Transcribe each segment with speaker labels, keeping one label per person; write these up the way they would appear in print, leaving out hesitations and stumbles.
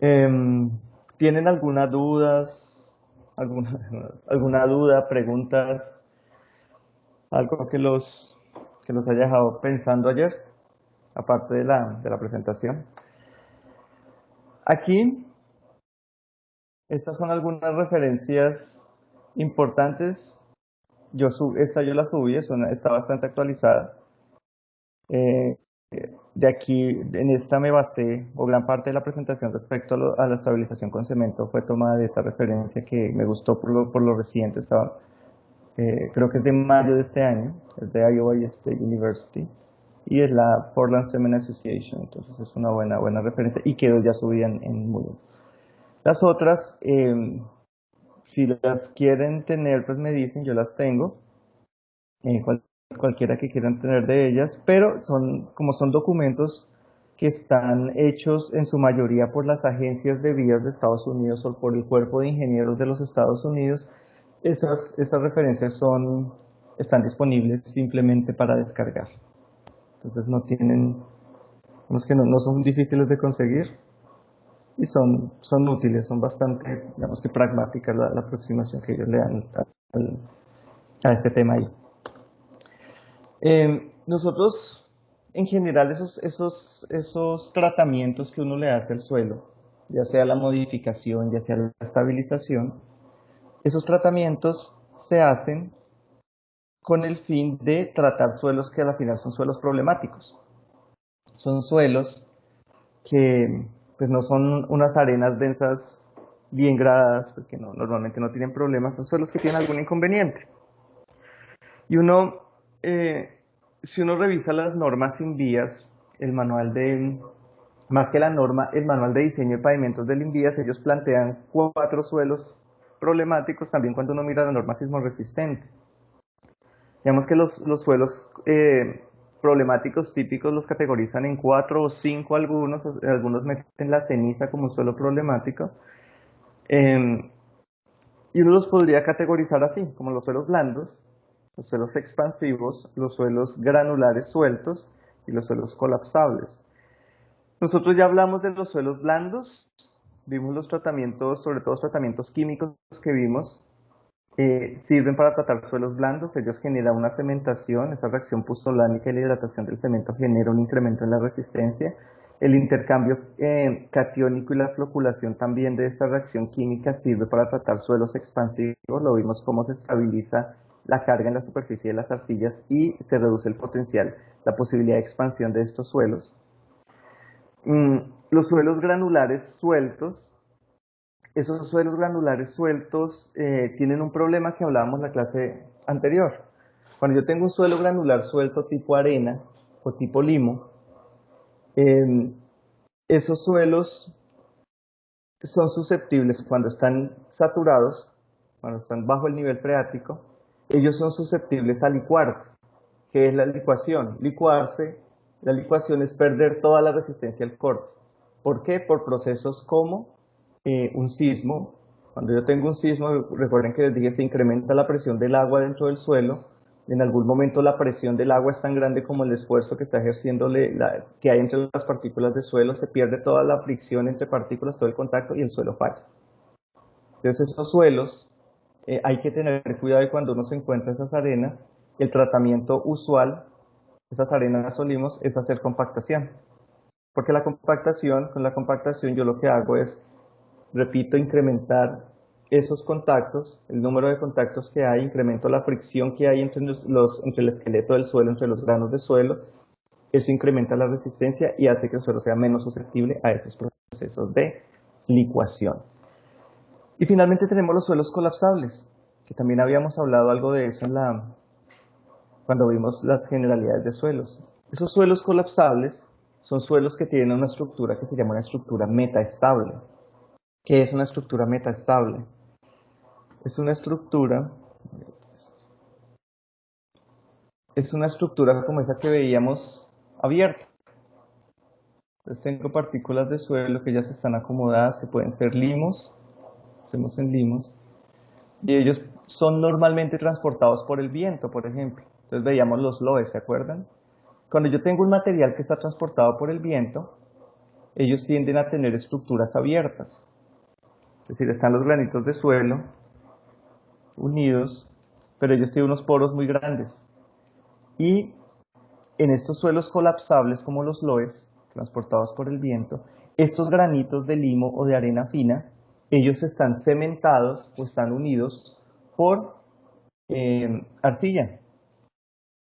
Speaker 1: Em, ¿Tienen alguna, alguna duda, preguntas, algo que los haya dejado pensando ayer, aparte de de la presentación? Aquí, estas son algunas referencias importantes. Esta yo la subí, está bastante actualizada. Eh, de aquí, en esta me basé, o gran parte de la presentación respecto a la estabilización con cemento fue tomada de esta referencia que me gustó por lo reciente. Creo que es de mayo de este año, es de Iowa State University, y es la Portland Cement Association, entonces es una buena referencia y quedó ya subida en Moodle. Las otras, si las quieren tener, pues me dicen, yo las tengo, eh, cual- cualquiera que quieran tener de ellas, pero como son documentos que están hechos en su mayoría por las agencias de vías de Estados Unidos o por el cuerpo de ingenieros de los Estados Unidos, esas referencias están disponibles simplemente para descargar. Entonces digamos que no son difíciles de conseguir y son útiles, son bastante, digamos que pragmáticas la aproximación que ellos le dan a este tema ahí. Nosotros, en general, esos tratamientos que uno le hace al suelo, ya sea la modificación, ya sea la estabilización, esos tratamientos se hacen con el fin de tratar suelos que a la final son suelos problemáticos. Son suelos que pues no son unas arenas densas bien gradadas, porque normalmente no tienen problemas, son suelos que tienen algún inconveniente. Y eh, si uno revisa las normas INVIAS, más que la norma, el manual de diseño de pavimentos del INVIAS, ellos plantean 4 suelos problemáticos también cuando uno mira la norma sismo resistente. Digamos que los suelos problemáticos típicos los categorizan en 4 o 5 algunos meten la ceniza como un suelo problemático, eh, y uno los podría categorizar así, como los suelos blandos, los suelos expansivos, los suelos granulares sueltos y los suelos colapsables. Nosotros ya hablamos de los suelos blandos, vimos los tratamientos, sobre todo los tratamientos químicos que vimos, sirven para tratar suelos blandos, ellos generan una cementación, esa reacción puzolánica y la hidratación del cemento genera un incremento en la resistencia. El intercambio catiónico y la floculación también de esta reacción química sirve para tratar suelos expansivos, lo vimos cómo se estabiliza la carga en la superficie de las arcillas y se reduce el potencial, la posibilidad de expansión de estos suelos. Los suelos granulares sueltos, esos suelos granulares sueltos tienen un problema que hablábamos en la clase anterior. Cuando yo tengo un suelo granular suelto tipo arena o tipo limo, eh, esos suelos son susceptibles cuando están saturados, cuando están bajo el nivel freático, ellos son susceptibles a licuarse. ¿Qué es la licuación? La licuación es perder toda la resistencia al corte. ¿Por qué? Por procesos como un sismo. Cuando yo tengo un sismo, recuerden que les dije, se incrementa la presión del agua dentro del suelo. En algún momento la presión del agua es tan grande como el esfuerzo que está ejerciendo que hay entre las partículas del suelo, se pierde toda la fricción entre partículas, todo el contacto y el suelo falla. Entonces esos suelos hay que tener cuidado de cuando uno se encuentra esas arenas, el tratamiento usual, esas arenas solimos, es hacer compactación. Porque con la compactación yo lo que hago es, repito, incrementar esos contactos, el número de contactos que hay, incremento la fricción que hay entre el esqueleto del suelo, entre los granos de suelo, eso incrementa la resistencia y hace que el suelo sea menos susceptible a esos procesos de licuación. Y finalmente tenemos los suelos colapsables, que también habíamos hablado algo de eso cuando vimos las generalidades de suelos. Esos suelos colapsables son suelos que tienen una estructura que se llama una estructura metaestable. ¿Qué es una estructura metaestable? Es una estructura, es una estructura como esa que veíamos abierta. Entonces tengo partículas de suelo que ya se están acomodadas, que pueden ser limos, hacemos en limos, y ellos son normalmente transportados por el viento, por ejemplo. Entonces veíamos los loes, ¿se acuerdan? Cuando yo tengo un material que está transportado por el viento, ellos tienden a tener estructuras abiertas. Es decir, están los granitos de suelo unidos, pero ellos tienen unos poros muy grandes. Y en estos suelos colapsables como los loess, transportados por el viento, estos granitos de limo o de arena fina, ellos están cementados o están unidos por arcilla.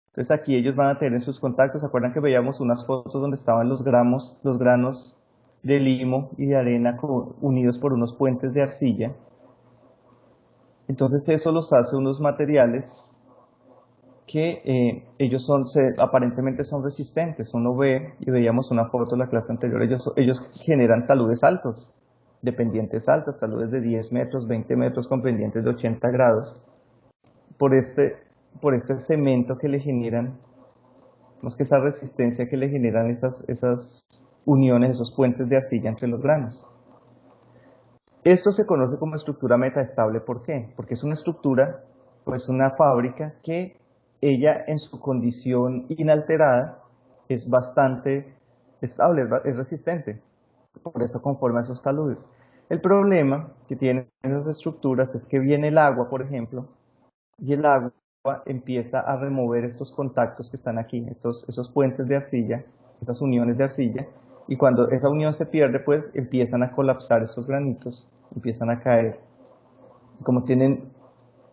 Speaker 1: Entonces aquí ellos van a tener sus contactos. ¿Se acuerdan que veíamos unas fotos donde estaban los granos de limo y de arena unidos por unos puentes de arcilla? Entonces eso los hace unos materiales que ellos aparentemente son resistentes. Uno ve, y veíamos una foto en la clase anterior, ellos generan taludes altos, de pendientes altas, taludes de 10 metros, 20 metros con pendientes de 80 grados, por este cemento que le generan, que esa resistencia que le generan esas uniones, esos puentes de arcilla entre los granos. Esto se conoce como estructura metaestable. ¿Por qué? Porque es una estructura, pues una fábrica que ella en su condición inalterada es bastante estable, es resistente. Por eso conforma esos taludes. El problema que tienen esas estructuras es que viene el agua, por ejemplo, y el agua empieza a remover estos contactos que están aquí, esos puentes de arcilla, esas uniones de arcilla, y cuando esa unión se pierde, pues empiezan a colapsar esos granitos, empiezan a caer. Como tienen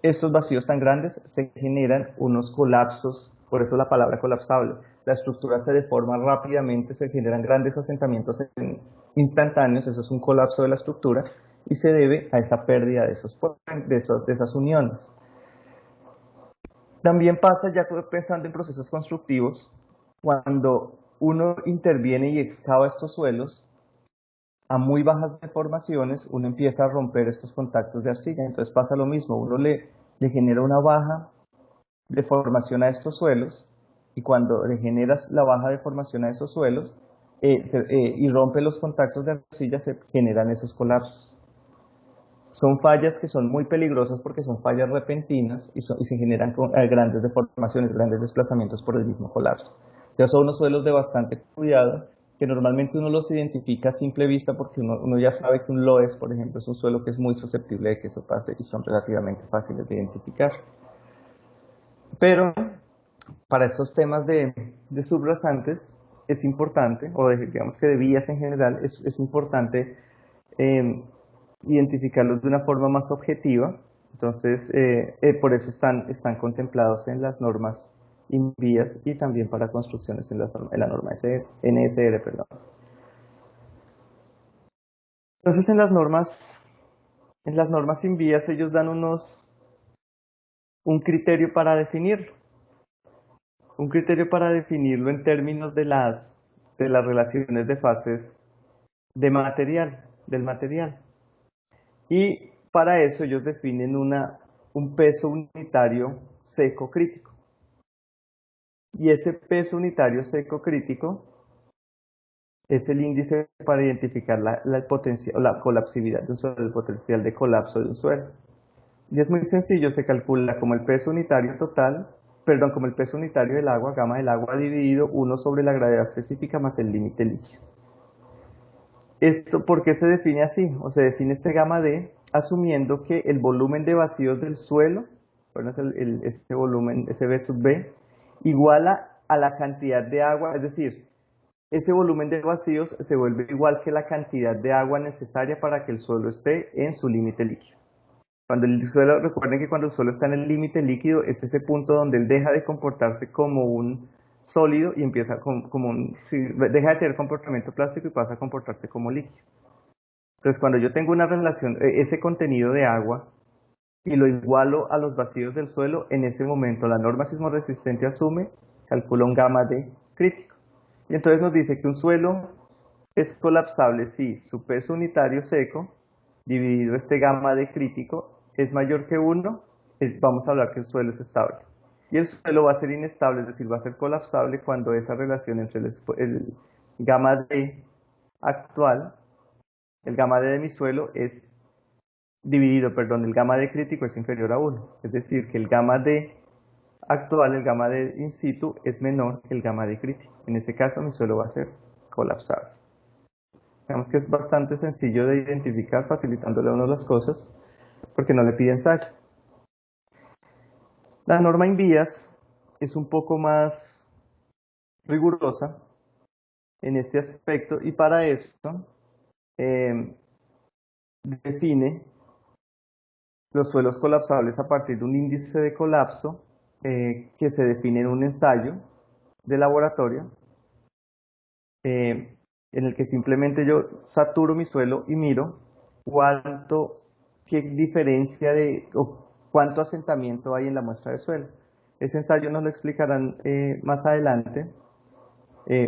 Speaker 1: estos vacíos tan grandes, se generan unos colapsos, por eso la palabra colapsable. La estructura se deforma rápidamente, se generan grandes asentamientos instantáneos, eso es un colapso de la estructura, y se debe a esa pérdida de esas uniones. También pasa, ya pensando en procesos constructivos, cuando uno interviene y excava estos suelos, a muy bajas deformaciones, uno empieza a romper estos contactos de arcilla. Entonces pasa lo mismo, uno le genera una baja deformación a estos suelos, y cuando le generas la baja deformación a esos suelos y rompe los contactos de arcilla, se generan esos colapsos. Son fallas que son muy peligrosas porque son fallas repentinas y se generan grandes deformaciones, grandes desplazamientos por el mismo colapso. Ya son unos suelos de bastante cuidado que normalmente uno los identifica a simple vista porque uno ya sabe que un loess, por ejemplo, es un suelo que es muy susceptible de que eso pase y son relativamente fáciles de identificar. Pero para estos temas de subrasantes es importante, o digamos que de vías en general, es importante identificarlos de una forma más objetiva. Entonces, por eso están contemplados en las normas INVIAS y también para construcciones en la norma NSR, perdón. Entonces, en las normas INVIAS ellos dan un criterio para definirlo. Un criterio para definirlo en términos de las relaciones de fases del material. Y para eso ellos definen un peso unitario seco crítico. Y ese peso unitario seco crítico es el índice para identificar la colapsibilidad de un suelo, el potencial de colapso de un suelo. Y es muy sencillo, se calcula como el peso unitario como el peso unitario del agua, gamma del agua dividido 1 sobre la gravedad específica más el límite líquido. ¿Esto por qué se define así? O se define este gamma D asumiendo que el volumen de vacíos del suelo, este volumen, ese V sub B, iguala a la cantidad de agua, es decir, ese volumen de vacíos se vuelve igual que la cantidad de agua necesaria para que el suelo esté en su límite líquido. Recuerden que cuando el suelo está en el límite líquido es ese punto donde él deja de comportarse como un sólido y empieza deja de tener comportamiento plástico y pasa a comportarse como líquido. Entonces, cuando yo tengo una relación, ese contenido de agua, y lo igualo a los vacíos del suelo, en ese momento la norma sismorresistente calcula un gamma D crítico. Y entonces nos dice que un suelo es colapsable si su peso unitario seco, dividido este gamma D crítico, es mayor que 1, vamos a hablar que el suelo es estable. Y el suelo va a ser inestable, es decir, va a ser colapsable cuando esa relación entre el gamma D actual, el gamma D de mi suelo es el gamma D crítico es inferior a 1. Es decir, que el gamma D actual, el gamma D in situ, es menor que el gamma D crítico. En ese caso, mi suelo va a ser colapsable. Digamos que es bastante sencillo de identificar, facilitándole a uno las cosas, porque no le pide ensayo. La norma Invías es un poco más rigurosa en este aspecto y para esto eh, define los suelos colapsables a partir de un índice de colapso que se define en un ensayo de laboratorio en el que simplemente yo saturo mi suelo y miro cuánto, qué diferencia o cuánto asentamiento hay en la muestra de suelo. Ese ensayo nos lo explicarán más adelante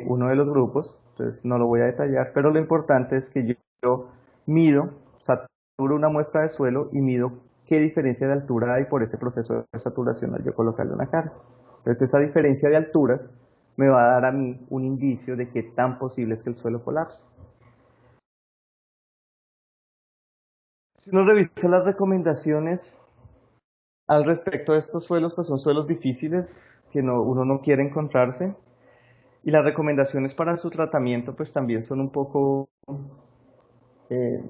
Speaker 1: uno de los grupos, entonces no lo voy a detallar, pero lo importante es que yo mido, saturo una muestra de suelo y mido qué diferencia de altura hay por ese proceso de saturación al yo colocarle una carga. Entonces esa diferencia de alturas me va a dar a mí un indicio de qué tan posible es que el suelo colapse. Si uno revisa las recomendaciones al respecto de estos suelos, pues son suelos difíciles que uno no quiere encontrarse. Y las recomendaciones para su tratamiento pues también son un poco, eh,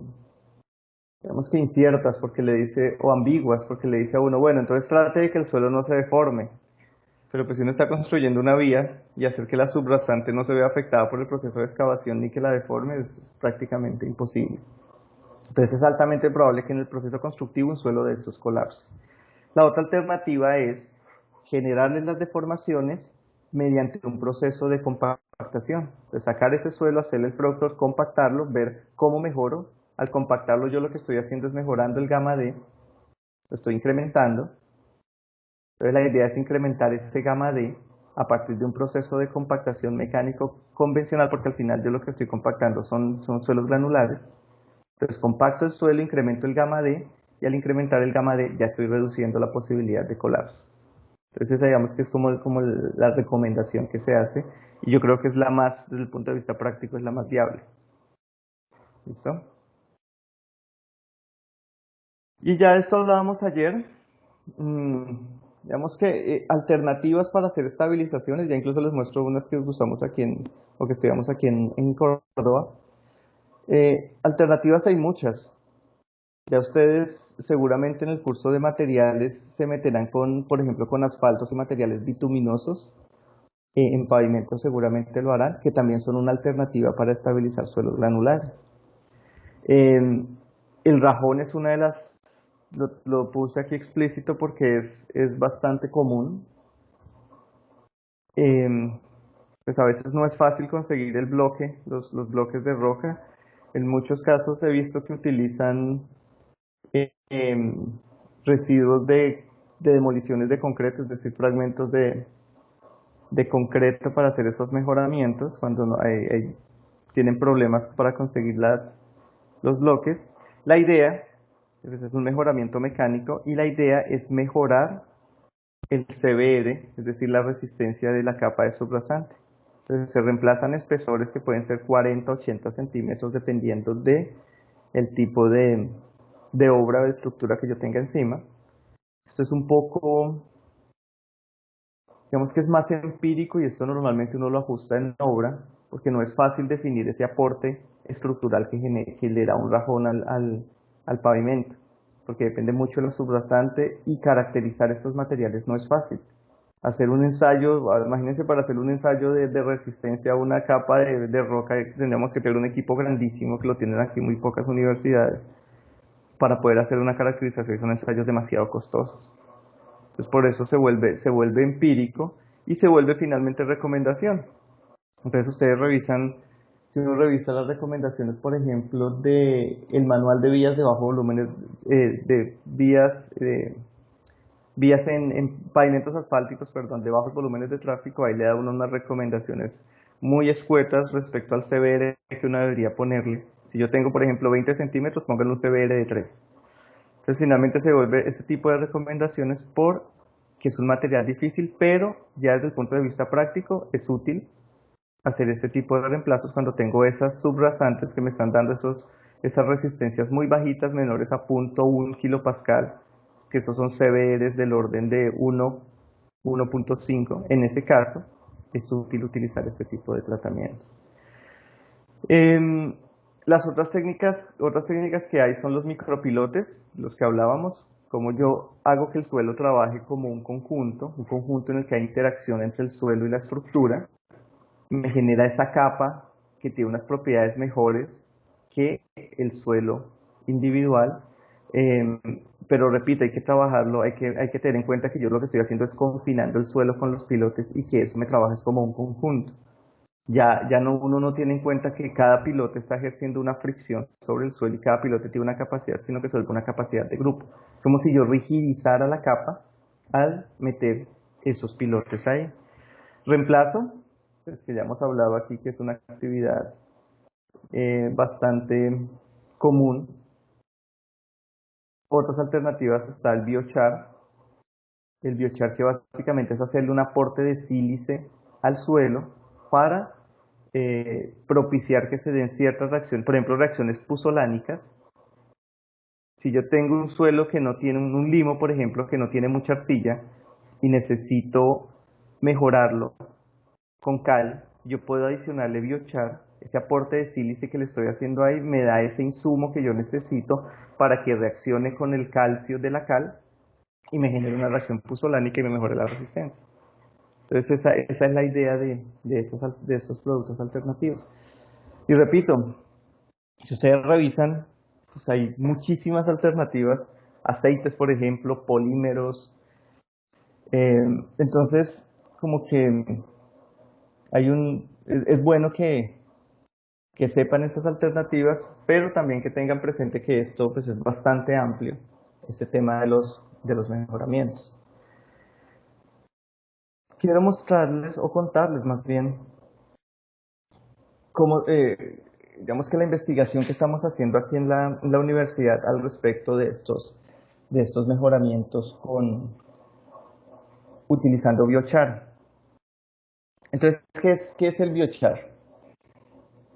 Speaker 1: digamos que inciertas porque le dice, o ambiguas porque le dice a uno, bueno, entonces trate de que el suelo no se deforme. Pero pues si uno está construyendo una vía y hacer que la subrasante no se vea afectada por el proceso de excavación ni que la deforme es prácticamente imposible. Entonces es altamente probable que en el proceso constructivo un suelo de estos colapse. La otra alternativa es generarles las deformaciones mediante un proceso de compactación. De sacar ese suelo, hacerle el productor, compactarlo, ver cómo mejoro. Al compactarlo yo lo que estoy haciendo es mejorando el gamma D, lo estoy incrementando. Entonces la idea es incrementar ese gamma D a partir de un proceso de compactación mecánico convencional, porque al final yo lo que estoy compactando son suelos granulares. Entonces compacto el suelo, incremento el gamma D, y al incrementar el gamma D ya estoy reduciendo la posibilidad de colapso. Entonces digamos que es como la recomendación que se hace, y yo creo que es la más, desde el punto de vista práctico, es la más viable. ¿Listo? Y ya de esto hablábamos ayer. Digamos que alternativas para hacer estabilizaciones, ya incluso les muestro unas que usamos aquí o que estudiamos aquí en Córdoba. Alternativas hay muchas. Ya ustedes seguramente en el curso de materiales se meterán con, por ejemplo, con asfaltos y materiales bituminosos. En pavimento seguramente lo harán, que también son una alternativa para estabilizar suelos granulares. Eh, el rajón es una de las, lo puse aquí explícito porque es bastante común. Eh, pues a veces no es fácil conseguir el bloque, los bloques de roca. En muchos casos he visto que utilizan residuos de demoliciones de concreto, es decir, fragmentos de concreto para hacer esos mejoramientos cuando tienen problemas para conseguir los bloques. La idea pues, es un mejoramiento mecánico y la idea es mejorar el CBR, es decir, la resistencia de la capa de subrasante. Entonces se reemplazan espesores que pueden ser 40, 80 centímetros dependiendo de el tipo de obra o de estructura que yo tenga encima. Esto es un poco, digamos que es más empírico y esto normalmente uno lo ajusta en obra porque no es fácil definir ese aporte estructural que le da un rajón al pavimento, porque depende mucho de la subrasante y caracterizar estos materiales no es fácil. Hacer un ensayo, imagínense para hacer un ensayo de resistencia a una capa de roca, tendríamos que tener un equipo grandísimo que lo tienen aquí muy pocas universidades para poder hacer una caracterización, son ensayos demasiado costosos. Entonces por eso se vuelve empírico y se vuelve finalmente recomendación. Entonces ustedes revisan, si uno revisa las recomendaciones, por ejemplo, de el manual de vías de bajo volúmenes, de vías en pavimentos asfálticos, perdón, de bajos volúmenes de tráfico, ahí le da uno unas recomendaciones muy escuetas respecto al CBR que uno debería ponerle. Si yo tengo, por ejemplo, 20 centímetros, pónganle un CBR de 3. Entonces finalmente se vuelve este tipo de recomendaciones porque es un material difícil, pero ya desde el punto de vista práctico es útil hacer este tipo de reemplazos cuando tengo esas subrasantes que me están dando esas resistencias muy bajitas, menores a 0.1 kilopascal, que esos son CBRs del orden de 1, 1.5. En este caso, es útil utilizar este tipo de tratamientos. Las otras técnicas que hay son los micropilotes, los que hablábamos, como yo hago que el suelo trabaje como un conjunto en el que hay interacción entre el suelo y la estructura, me genera esa capa que tiene unas propiedades mejores que el suelo individual. eh, pero repito, hay que trabajarlo, hay que tener en cuenta que yo lo que estoy haciendo es confinando el suelo con los pilotes y que eso me trabaja es como un conjunto. Ya no, uno no tiene en cuenta que cada pilote está ejerciendo una fricción sobre el suelo y cada pilote tiene una capacidad, sino que se vuelve una capacidad de grupo. Es como si yo rigidizara la capa al meter esos pilotes ahí. Reemplazo, pues que ya hemos hablado aquí que es una actividad bastante común. Otras alternativas está el biochar que básicamente es hacerle un aporte de sílice al suelo para propiciar que se den ciertas reacciones, por ejemplo, reacciones puzolánicas. Si yo tengo un suelo que no tiene un limo, por ejemplo, que no tiene mucha arcilla y necesito mejorarlo con cal, yo puedo adicionarle biochar, ese aporte de sílice que le estoy haciendo ahí me da ese insumo que yo necesito para que reaccione con el calcio de la cal y me genere una reacción puzolánica y me mejore la resistencia. Entonces esa es la idea de estos productos alternativos. Y repito, si ustedes revisan, pues hay muchísimas alternativas, aceites, por ejemplo, polímeros. eh, entonces, como que es bueno que sepan esas alternativas, pero también que tengan presente que esto pues, es bastante amplio, este tema de los mejoramientos. Quiero mostrarles o contarles más bien cómo, digamos que la investigación que estamos haciendo aquí en la universidad al respecto de estos mejoramientos utilizando biochar. Entonces, qué es el biochar?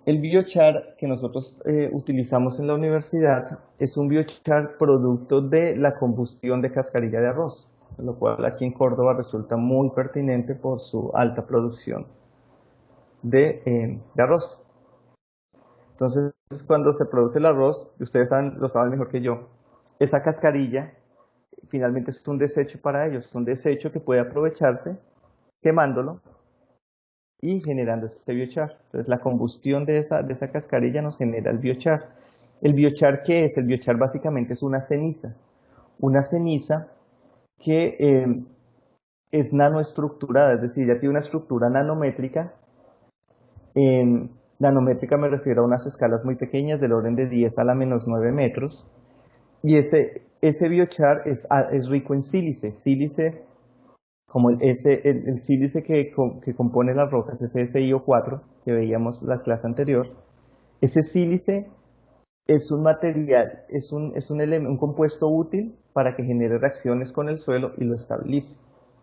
Speaker 1: El biochar que nosotros utilizamos en la universidad es un biochar producto de la combustión de cascarilla de arroz, lo cual aquí en Córdoba resulta muy pertinente por su alta producción de arroz. Entonces, cuando se produce el arroz, ustedes lo saben mejor que yo, esa cascarilla finalmente es un desecho para ellos, un desecho que puede aprovecharse quemándolo y generando este biochar. Entonces la combustión de esa cascarilla nos genera el biochar. ¿El biochar qué es? El biochar básicamente es una ceniza que es nanoestructurada, es decir, ya tiene una estructura nanométrica. Nanométrica me refiero a unas escalas muy pequeñas del orden de 10 a la menos 9 metros. Y ese biochar es rico en sílice. Sílice como el sílice que compone las rocas, ese SiO4 que veíamos la clase anterior, ese sílice es un material, un compuesto útil para que genere reacciones con el suelo y lo estabilice.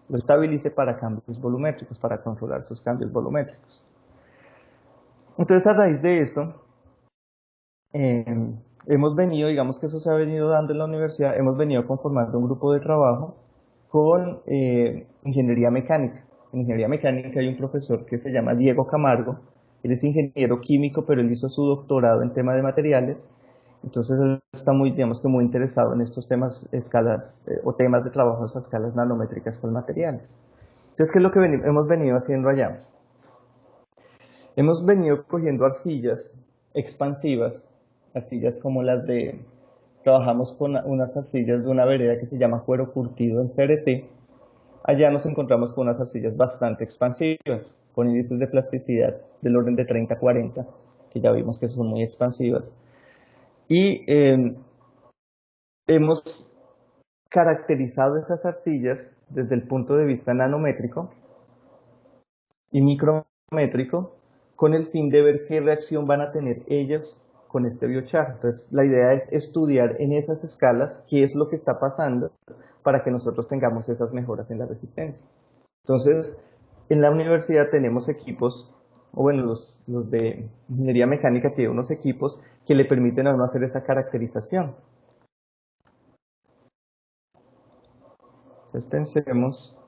Speaker 1: Lo estabilice para cambios volumétricos, para controlar sus cambios volumétricos. Entonces, a raíz de eso, eh, hemos venido, digamos que eso se ha venido dando en la universidad, hemos venido conformando un grupo de trabajo con ingeniería mecánica. En ingeniería mecánica hay un profesor que se llama Diego Camargo, él es ingeniero químico, pero él hizo su doctorado en tema de materiales, entonces él está muy, digamos que muy interesado en estos temas, escalas o temas de trabajo a escalas nanométricas con materiales. Entonces, ¿qué es lo que hemos venido haciendo allá? Hemos venido cogiendo arcillas expansivas, arcillas como las de, trabajamos con unas arcillas de una vereda que se llama cuero curtido en CRT. Allá nos encontramos con unas arcillas bastante expansivas, con índices de plasticidad del orden de 30-40, que ya vimos que son muy expansivas. Y hemos caracterizado esas arcillas desde el punto de vista nanométrico y micrométrico con el fin de ver qué reacción van a tener ellas con este biochar. Entonces, la idea es estudiar en esas escalas qué es lo que está pasando para que nosotros tengamos esas mejoras en la resistencia. Entonces, en la universidad tenemos equipos, o bueno, los de ingeniería mecánica tienen unos equipos que le permiten a uno hacer esta caracterización. Entonces, pensemos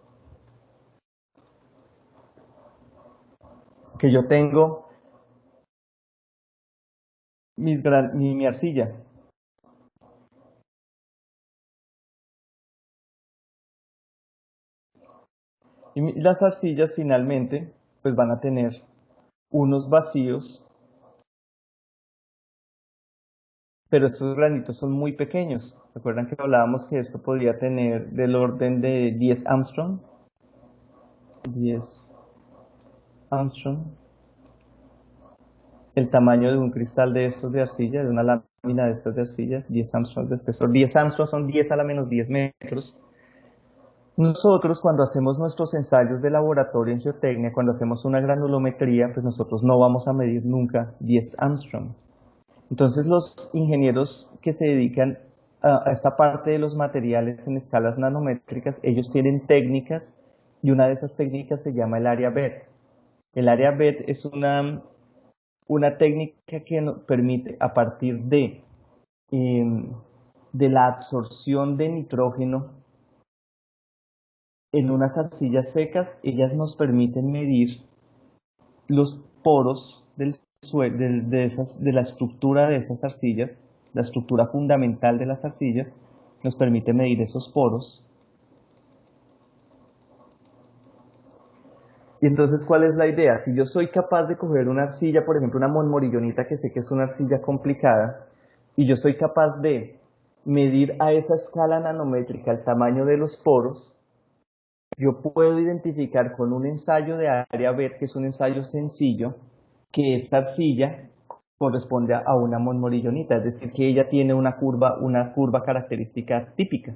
Speaker 1: que yo tengo mi arcilla. Las arcillas finalmente pues van a tener unos vacíos, pero estos granitos son muy pequeños. ¿Recuerdan que hablábamos que esto podía tener del orden de 10 Armstrong? 10 Armstrong. El tamaño de un cristal de estos de arcilla, de una lámina de estas de arcilla, 10 Armstrong de espesor. 10 Armstrong son 10 a la menos 10 metros. Nosotros cuando hacemos nuestros ensayos de laboratorio en geotecnia, cuando hacemos una granulometría, pues nosotros no vamos a medir nunca 10 Armstrong. Entonces los ingenieros que se dedican a esta parte de los materiales en escalas nanométricas, ellos tienen técnicas y una de esas técnicas se llama el área BET. El área BET es una técnica que nos permite a partir de la absorción de nitrógeno en unas arcillas secas, ellas nos permiten medir los poros del suelo, de la estructura de esas arcillas, la estructura fundamental de las arcillas, nos permite medir esos poros. Y entonces, ¿cuál es la idea? Si yo soy capaz de coger una arcilla, por ejemplo, una monmorillonita, que sé que es una arcilla complicada, y yo soy capaz de medir a esa escala nanométrica el tamaño de los poros, yo puedo identificar con un ensayo de área BET, que es un ensayo sencillo, que esta arcilla corresponde a una monmorillonita, es decir, que ella tiene una curva característica típica.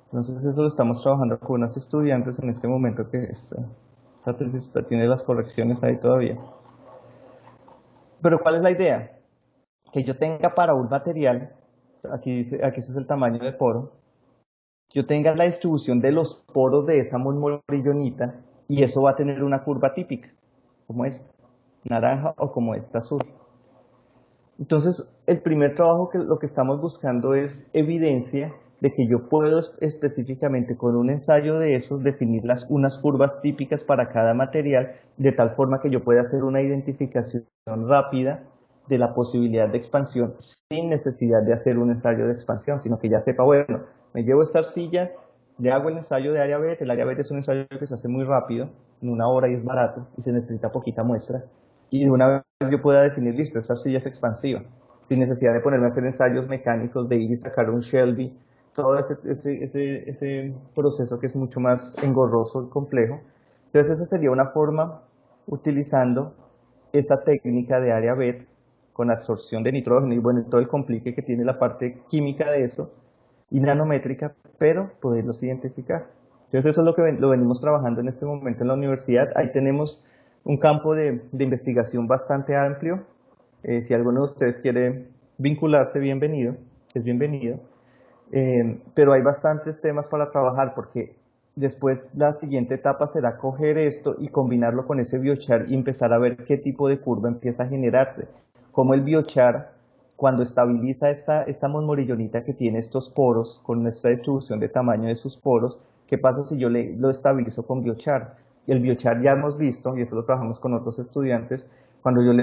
Speaker 1: Entonces eso lo estamos trabajando con unos estudiantes en este momento que esta tesis tiene las correcciones ahí todavía. Pero ¿cuál es la idea? Que yo tenga para un material, aquí dice, aquí ese es el tamaño de poro, yo tenga la distribución de los poros de esa monmorillonita y eso va a tener una curva típica, como esta, naranja o como esta azul. Entonces, el primer trabajo que lo que estamos buscando es evidencia de que yo puedo específicamente con un ensayo de esos definir unas curvas típicas para cada material, de tal forma que yo pueda hacer una identificación rápida de la posibilidad de expansión sin necesidad de hacer un ensayo de expansión, sino que ya sepa, bueno, me llevo esta arcilla, le hago el ensayo de área BET, el área BET es un ensayo que se hace muy rápido, en una hora y es barato, y se necesita poquita muestra, y de una vez yo pueda definir, listo, esta arcilla es expansiva, sin necesidad de ponerme a hacer ensayos mecánicos, de ir y sacar un Shelby, todo ese proceso que es mucho más engorroso y complejo. Entonces esa sería una forma, utilizando esta técnica de área BET, con absorción de nitrógeno y bueno, todo el complique que tiene la parte química de eso, y nanométrica, pero poderlos identificar. Entonces eso es lo que lo venimos trabajando en este momento en la universidad. Ahí tenemos un campo de investigación bastante amplio. Si alguno de ustedes quiere vincularse, bienvenido, es bienvenido. Pero hay bastantes temas para trabajar porque después la siguiente etapa será coger esto y combinarlo con ese biochar y empezar a ver qué tipo de curva empieza a generarse. Como el biochar, cuando estabiliza esta monmorillonita que tiene estos poros, con esta distribución de tamaño de sus poros, ¿qué pasa si yo lo estabilizo con biochar? El biochar ya hemos visto, y eso lo trabajamos con otros estudiantes, cuando yo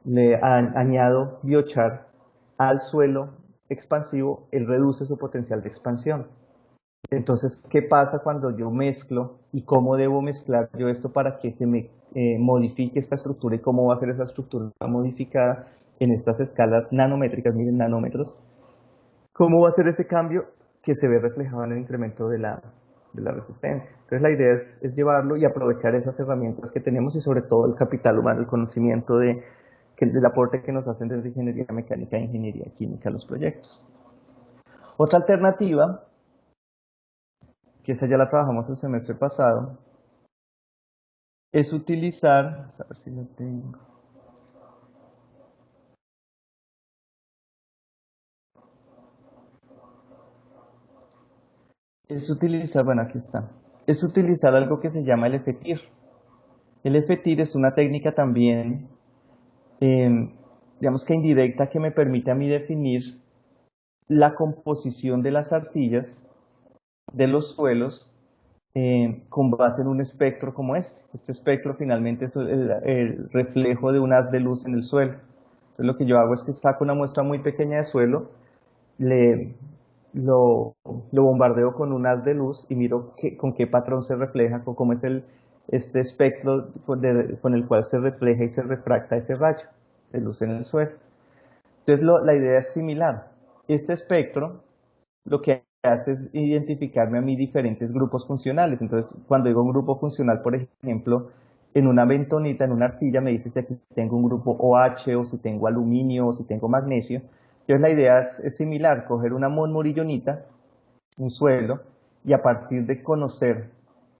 Speaker 1: le añado biochar al suelo expansivo, él reduce su potencial de expansión. Entonces, ¿qué pasa cuando yo mezclo y cómo debo mezclar yo esto para que se me modifique esta estructura y cómo va a ser esa estructura modificada en estas escalas nanométricas, miren, nanómetros? ¿Cómo va a ser este cambio que se ve reflejado en el incremento de la resistencia? Entonces, la idea es llevarlo y aprovechar esas herramientas que tenemos y sobre todo el capital humano, el conocimiento del aporte que nos hacen desde ingeniería mecánica e ingeniería química a los proyectos. Otra alternativa, que esa ya la trabajamos el semestre pasado, es utilizar, a ver si lo tengo, es utilizar, bueno, aquí está, es utilizar algo que se llama el FETIR. El FETIR es una técnica también, eh, digamos que indirecta, que me permite a mí definir la composición de las arcillas, de los suelos, con base en un espectro como este. Este espectro finalmente es el reflejo de un haz de luz en el suelo. Entonces lo que yo hago es que saco una muestra muy pequeña de suelo, le, lo bombardeo con un haz de luz y miro con qué patrón se refleja, con cómo es este espectro con el cual se refleja y se refracta ese rayo de luz en el suelo. Entonces la idea es similar. Este espectro lo que hace es identificarme a mí diferentes grupos funcionales. Entonces, cuando digo un grupo funcional, por ejemplo, en una bentonita, en una arcilla, me dice si aquí tengo un grupo OH o si tengo aluminio o si tengo magnesio. Entonces, la idea es similar, coger una monmorillonita, un suelo, y a partir de conocer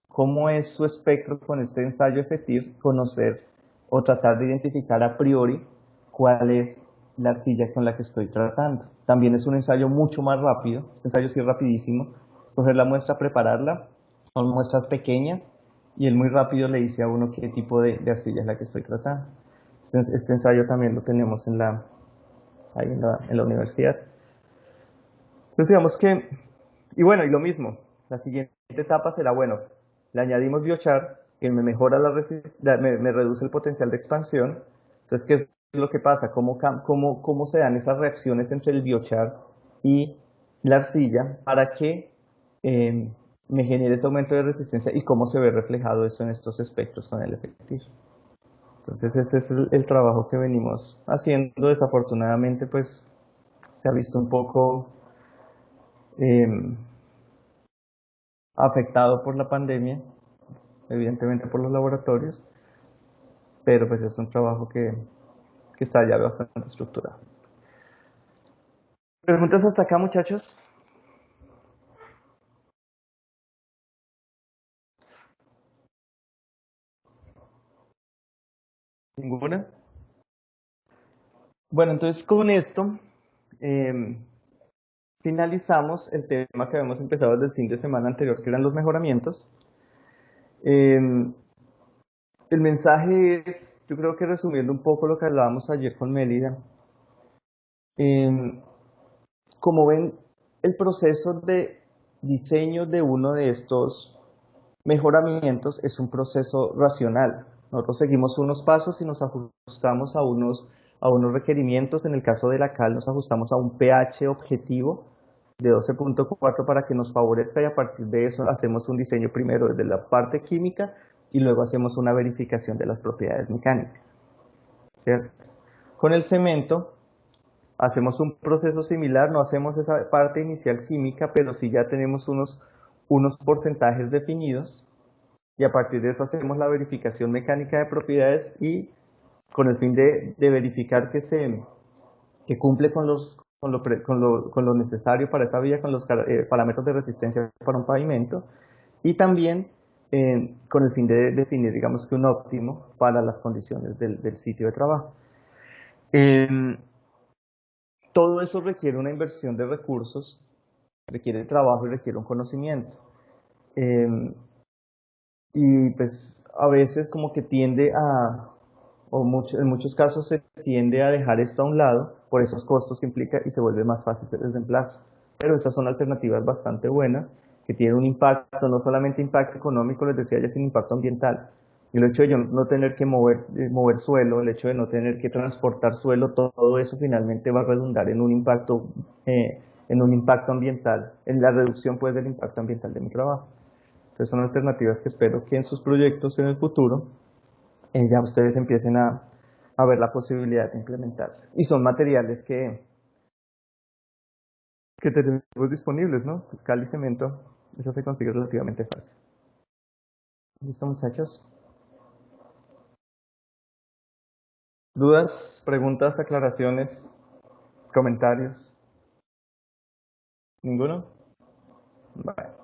Speaker 1: cómo es su espectro con este ensayo efectivo, conocer o tratar de identificar a priori cuál es la arcilla con la que estoy tratando. También es un ensayo mucho más rápido, este ensayo sí es rapidísimo, coger la muestra, prepararla, son muestras pequeñas y él muy rápido le dice a uno qué tipo de arcilla es la que estoy tratando. Este ensayo también lo tenemos ahí en la universidad. Entonces digamos que, y bueno, y lo mismo, la siguiente etapa será, bueno, le añadimos biochar, que me mejora me reduce el potencial de expansión. Entonces, ¿qué es lo que pasa? ¿Cómo se dan esas reacciones entre el biochar y la arcilla para que me genere ese aumento de resistencia y cómo se ve reflejado eso en estos espectros con el efectivo? Entonces, ese es el trabajo que venimos haciendo. Desafortunadamente, pues, se ha visto un poco eh, afectado por la pandemia, evidentemente por los laboratorios, pero pues es un trabajo que está ya bastante estructurado. ¿Preguntas hasta acá, muchachos? ¿Ninguna? Bueno, entonces con esto eh, finalizamos el tema que habíamos empezado desde el fin de semana anterior, que eran los mejoramientos. Eh, el mensaje es, yo creo que resumiendo un poco lo que hablábamos ayer con Mélida, eh, como ven, el proceso de diseño de uno de estos mejoramientos es un proceso racional. Nosotros seguimos unos pasos y nos ajustamos a unos requerimientos. En el caso de la cal nos ajustamos a un pH objetivo de 12.4 para que nos favorezca y a partir de eso hacemos un diseño primero desde la parte química y luego hacemos una verificación de las propiedades mecánicas, ¿cierto? Con el cemento hacemos un proceso similar, no hacemos esa parte inicial química, pero sí ya tenemos unos porcentajes definidos y a partir de eso hacemos la verificación mecánica de propiedades y con el fin de verificar que cumple con lo necesario para esa vía, con los parámetros de resistencia para un pavimento y también con el fin de definir, digamos que un óptimo para las condiciones del sitio de trabajo. Todo eso requiere una inversión de recursos, requiere trabajo y requiere un conocimiento. Eh, y pues a veces como que en muchos casos se tiende a dejar esto a un lado por esos costos que implica y se vuelve más fácil el reemplazo. Pero estas son alternativas bastante buenas que tienen un impacto, no solamente impacto económico, les decía yo, sino impacto ambiental. Y el hecho de yo no tener que mover suelo, el hecho de no tener que transportar suelo, todo eso finalmente va a redundar en un impacto ambiental, en la reducción pues del impacto ambiental de mi trabajo. Entonces son alternativas que espero que en sus proyectos en el futuro ya ustedes empiecen a ver la posibilidad de implementar. Y son materiales que tenemos disponibles, ¿no? Pues cal y cemento, eso se consigue relativamente fácil. ¿Listo, muchachos? ¿Dudas, preguntas, aclaraciones, comentarios? ¿Ninguno? Vale.